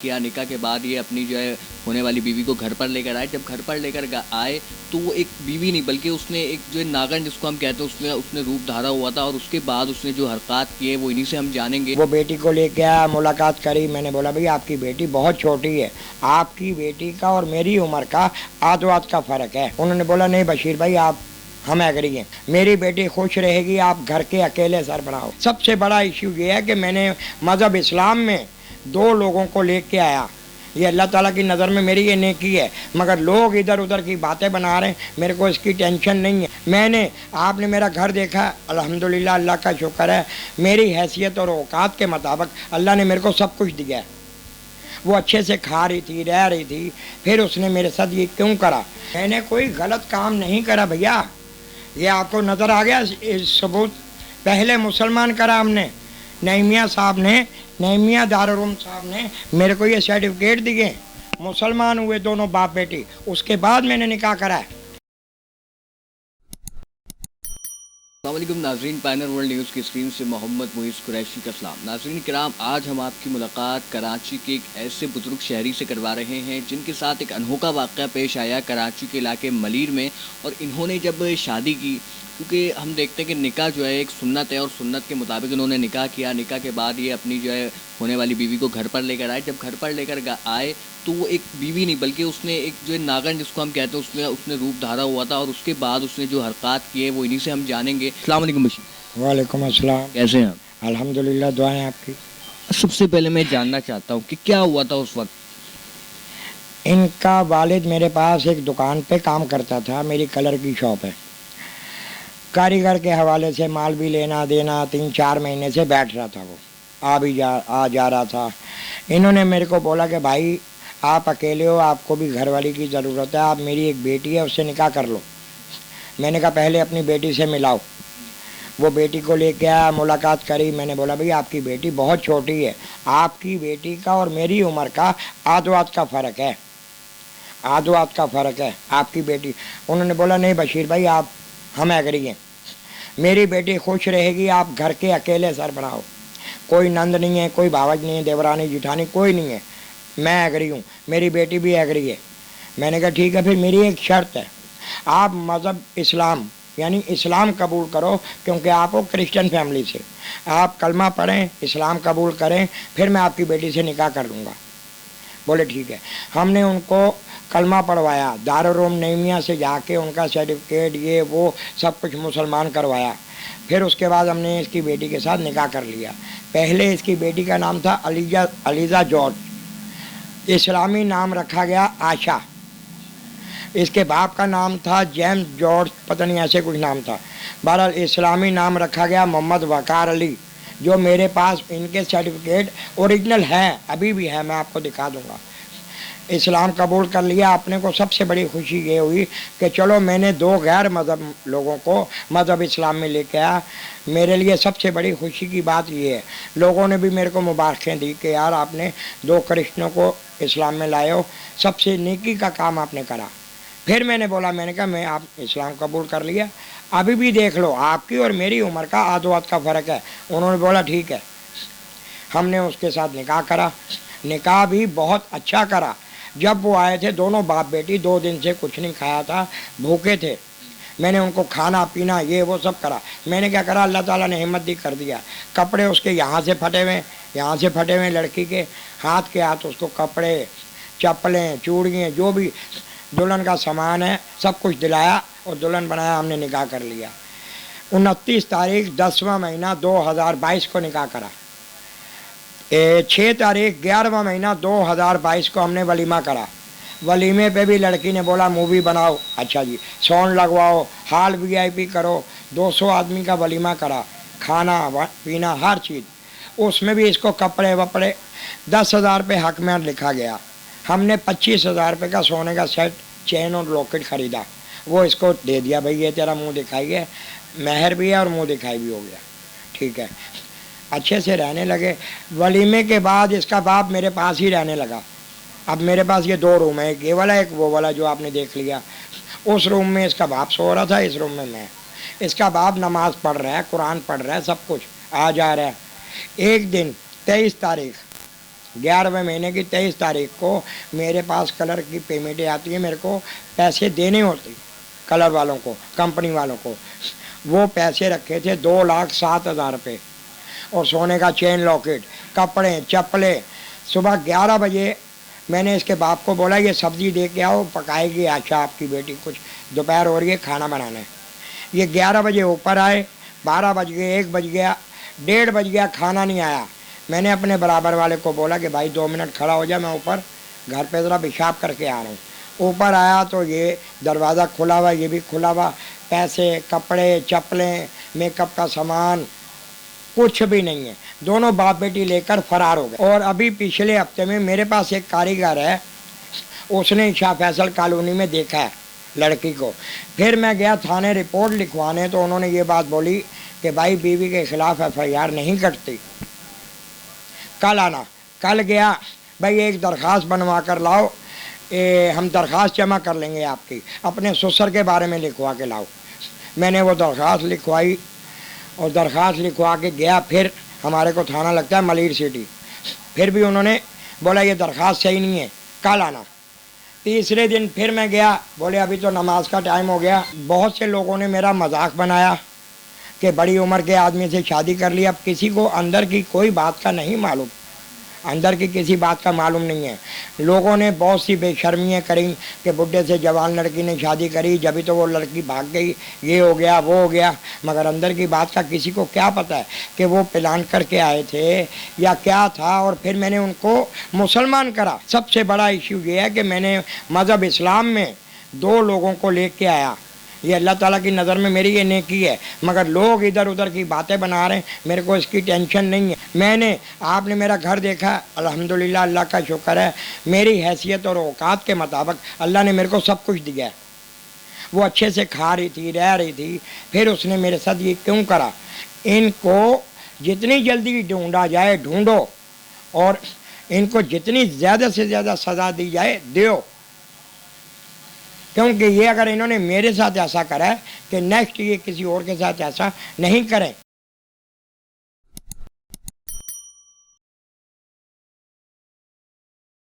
किया। निकाह के बाद ये अपनी जो है होने वाली बीवी को घर पर लेकर आए। जब घर पर लेकर आए तो वो एक बीवी नहीं बल्कि उसने एक जो है नागन जिसको हम कहते हैं उसने उसने रूप धारा हुआ था और उसके बाद उसने जो हरकत किए वो इन्हीं से हम जानेंगे। वो बेटी को लेके आया, मुलाकात करी। मैंने बोला भाई आपकी बेटी बहुत छोटी है, आपकी बेटी का और मेरी उम्र का आध का फ़र्क है। उन्होंने बोला नहीं बशीर भाई आप हम एग्री हैं, मेरी बेटी खुश रहेगी, आप घर के अकेले सरबराह। सबसे बड़ा इश्यू ये है कि मैंने मज़हब इस्लाम में दो लोगों को लेके आया। ये अल्लाह ताला की नज़र में मेरी ये नेकी है, मगर लोग इधर उधर की बातें बना रहे हैं, मेरे को इसकी टेंशन नहीं है। मैंने आपने मेरा घर देखा, अल्हम्दुलिल्लाह अल्लाह का शुक्र है, मेरी हैसियत और औकात के मुताबिक अल्लाह ने मेरे को सब कुछ दिया है। वो अच्छे से खा रही थी, रह रही थी, फिर उसने मेरे साथ ये क्यों करा? मैंने कोई गलत काम नहीं करा भैया, ये आपको नज़र आ गया सबूत। पहले मुसलमान करा हमने, नईमिया साहब ने, नईमिया दारुल साहब ने मेरे को ये सर्टिफिकेट दिए, मुसलमान हुए दोनों बाप बेटी, उसके बाद मैंने निकाह करा। अस्सलामुअलैकुम नाज़रीन, पैनल वर्ल्ड न्यूज़ की स्क्रीन से मोहम्मद मुईज़ कुरैशी का सलाम। नाज़रीन किराम, आज हम आपकी मुलाकात कराची के एक ऐसे बुजुर्ग शहरी से करवा रहे हैं जिनके साथ एक अनोखा वाक़या पेश आया कराची के इलाके मलीर में। और इन्होंने जब शादी की, क्योंकि हम देखते हैं कि निकाह जो है एक सुन्नत है और सुन्नत के मुताबिक इन्होंने निकाह किया। निकाह के बाद ये अपनी जो है होने वाली बीवी को घर पर लेकर आए। जब घर पर लेकर आए तो वो एक बीवी नहीं बल्कि उसने एक जो है नागन जिसको हम कहते हैं उसने उसने रूप धारा हुआ था और उसके बाद उसने जो हरकत किए वो इन्हीं से हम जानेंगे। अस्सलाम वालेकुम बशीर। वालेकुम अस्सलाम। कैसे हैं आप? अल्हम्दुलिल्लाह, दुआएं आपकी। सबसे पहले मैं जानना चाहता हूँ कि क्या हुआ था उस वक्त। इनका वालिद मेरे पास एक दुकान पे काम करता था, मेरी कलर की शॉप है। कारीगर के हवाले से माल भी लेना देना 3-4 महीने से बैठ रहा था, वो आ जा रहा था। इन्होंने मेरे को बोला कि भाई आप अकेले हो, आपको भी घरवाली की ज़रूरत है, आप मेरी एक बेटी है उससे निकाह कर लो। मैंने कहा पहले अपनी बेटी से मिलाओ। वो बेटी को लेके आया, मुलाकात करी। मैंने बोला भाई आपकी बेटी बहुत छोटी है, आपकी बेटी का और मेरी उम्र का आध का फ़र्क है, आध का फ़र्क है आपकी बेटी। उन्होंने बोला नहीं बशीर भाई आप हम एग्री हैं, मेरी बेटी खुश रहेगी, आप घर के अकेले सरबराह हो, कोई नंद नहीं है, कोई भावज नहीं है, देवरानी जिठानी कोई नहीं है, मैं एग्री हूँ, मेरी बेटी भी एग्री है। मैंने कहा ठीक है, फिर मेरी एक शर्त है, आप मज़हब इस्लाम यानी इस्लाम कबूल करो, क्योंकि आप हो क्रिश्चियन फैमिली से, आप कलमा पढ़ें, इस्लाम कबूल करें, फिर मैं आपकी बेटी से निकाह कर लूँगा। बोले ठीक है। हमने उनको कलमा पढ़वाया, दारुल नईमिया से जाके उनका सर्टिफिकेट ये वो सब कुछ मुसलमान करवाया। फिर उसके बाद हमने इसकी बेटी के साथ निकाह कर लिया। पहले इसकी बेटी का नाम था अलीज़ा जॉर्ज, इस्लामी नाम रखा गया आशा। इसके बाप का नाम था जेम्स जॉर्ज, पता नहीं ऐसे कुछ नाम था। बहरहाल इस्लामी नाम रखा गया मोहम्मद वकार अली, जो मेरे पास इनके सर्टिफिकेट ओरिजिनल है, अभी भी है, मैं आपको दिखा दूंगा। इस्लाम कबूल कर लिया। अपने को सबसे बड़ी खुशी ये हुई कि चलो मैंने दो गैर मज़हब लोगों को मज़हब इस्लाम में लेके आया। मेरे लिए सबसे बड़ी खुशी की बात ये है, लोगों ने भी मेरे को मुबारकें दी कि यार आपने दो क्रिश्चनों को इस्लाम में लाए हो, सबसे नेकी का काम आपने करा। फिर मैंने बोला, मैंने कहा मैं आप इस्लाम कबूल कर लिया, अभी भी देख लो आपकी और मेरी उम्र का आधो का फ़र्क है। उन्होंने बोला ठीक है। हमने उसके साथ निकाह करा, निकाह भी बहुत अच्छा करा। जब वो आए थे दोनों बाप बेटी, 2 दिन से कुछ नहीं खाया था, भूखे थे। मैंने उनको खाना पीना ये वो सब करा। मैंने क्या करा, अल्लाह ताला ने हिम्मत दी, कर दिया। कपड़े उसके यहाँ से फटे हुए, यहाँ से फटे हुए, लड़की के हाथ के हाथ उसको कपड़े, चप्पलें, चूड़ियाँ, जो भी दुल्हन का सामान है सब कुछ दिलाया और दुल्हन बनाया। हमने निकाह कर लिया। 29 तारीख 10वां महीना 2022 को निकाह करा। 6 तारीख 11वां महीना 2022 को हमने वलीमा करा। वलीमे पे भी लड़की ने बोला मूवी बनाओ, अच्छा जी, साउंड लगवाओ, हॉल वीआईपी करो, 200 आदमी का वलीमा करा, खाना पीना हर चीज़। उसमें भी इसको कपड़े वपड़े 10,000 रुपये हक में लिखा गया। हमने 25,000 रुपये का सोने का सेट, चेन और लॉकेट ख़रीदा, वो इसको दे दिया, भाई ये तेरा मुंह दिखाई है, मेहर भी है और मुंह दिखाई भी हो गया, ठीक है। अच्छे से रहने लगे। वलीमे के बाद इसका बाप मेरे पास ही रहने लगा। अब मेरे पास ये 2 रूम है, एक ये वाला एक वो वाला जो आपने देख लिया। उस रूम में इसका बाप सो रहा था, इस रूम में मैं। इसका बाप नमाज़ पढ़ रहा है, कुरान पढ़ रहा है, सब कुछ आ जा रहा है। एक दिन 23 तारीख 11वें महीने की 23 तारीख को मेरे पास कलर की पेमेंटें आती है, मेरे को पैसे देने होते कलर वालों को, कंपनी वालों को। वो पैसे रखे थे 2,07,000 रुपये और सोने का चेन लॉकेट, कपड़े, चप्पलें। सुबह 11 बजे मैंने इसके बाप को बोला ये सब्ज़ी दे के आओ, पकाएगी आशा आपकी बेटी, कुछ दोपहर हो रही है, खाना बनाना है। ये 11 बजे ऊपर आए, 12 बज गए, 1 बज गया, 1:30 बज गया, खाना नहीं आया। मैंने अपने बराबर वाले को बोला कि भाई 2 मिनट खड़ा हो जा, मैं ऊपर घर पे ज़रा पेशाब करके आ रहा हूँ। ऊपर आया तो ये दरवाज़ा खुला हुआ, ये भी खुला हुआ, पैसे, कपड़े, चप्पलें, मेकअप का सामान कुछ भी नहीं है। दोनों बाप बेटी लेकर फरार हो गए। और अभी पिछले हफ्ते में मेरे पास एक कारीगर है, उसने शाह फैसल कॉलोनी में देखा है लड़की को। फिर मैं गया थाने रिपोर्ट लिखवाने, तो उन्होंने ये बात बोली कि भाई बीवी के खिलाफ FIR नहीं कटती, कल आना। कल गया, भाई एक दरख्वास्त बनवा कर लाओ, हम दरख्वास्त जमा कर लेंगे आपकी, अपने ससुर के बारे में लिखवा के लाओ। मैंने वो दरख्वास्त लिखवाई और दरख्वास्त लिखवा के गया। फिर हमारे को थाना लगता है मलिर सिटी, फिर भी उन्होंने बोला ये दरख्वास्त सही नहीं है, कल आना। तीसरे दिन फिर मैं गया, बोले अभी तो नमाज का टाइम हो गया। बहुत से लोगों ने मेरा मजाक बनाया कि बड़ी उम्र के आदमी से शादी कर ली। अब किसी को अंदर की कोई बात का नहीं मालूम, अंदर की किसी बात का मालूम नहीं है। लोगों ने बहुत सी बेशर्मियाँ करी कि बुढ़े से जवान लड़की ने शादी करी, जब तो वो लड़की भाग गई, ये हो गया वो हो गया। मगर अंदर की बात का किसी को क्या पता है कि वो प्लान करके आए थे या क्या था। और फिर मैंने उनको मुसलमान करा। सबसे बड़ा इश्यू ये है कि मैंने मज़हब इस्लाम में 2 लोगों को लेके आया। ये अल्लाह ताला की नज़र में मेरी ये नेकी है, मगर लोग इधर उधर की बातें बना रहे हैं, मेरे को इसकी टेंशन नहीं है। आपने मेरा घर देखा, अल्हम्दुलिल्लाह, अल्लाह का शुक्र है, मेरी हैसियत और औकात के मुताबिक अल्लाह ने मेरे को सब कुछ दिया है। वो अच्छे से खा रही थी, रह रही थी, फिर उसने मेरे साथ ये क्यों करा? इनको जितनी जल्दी ढूंढा जाए ढूंढो, और इनको जितनी ज़्यादा से ज़्यादा सज़ा दी जाए दो, क्योंकि ये अगर इन्होंने मेरे साथ ऐसा करा है कि नेक्स्ट ये किसी और के साथ ऐसा नहीं करें।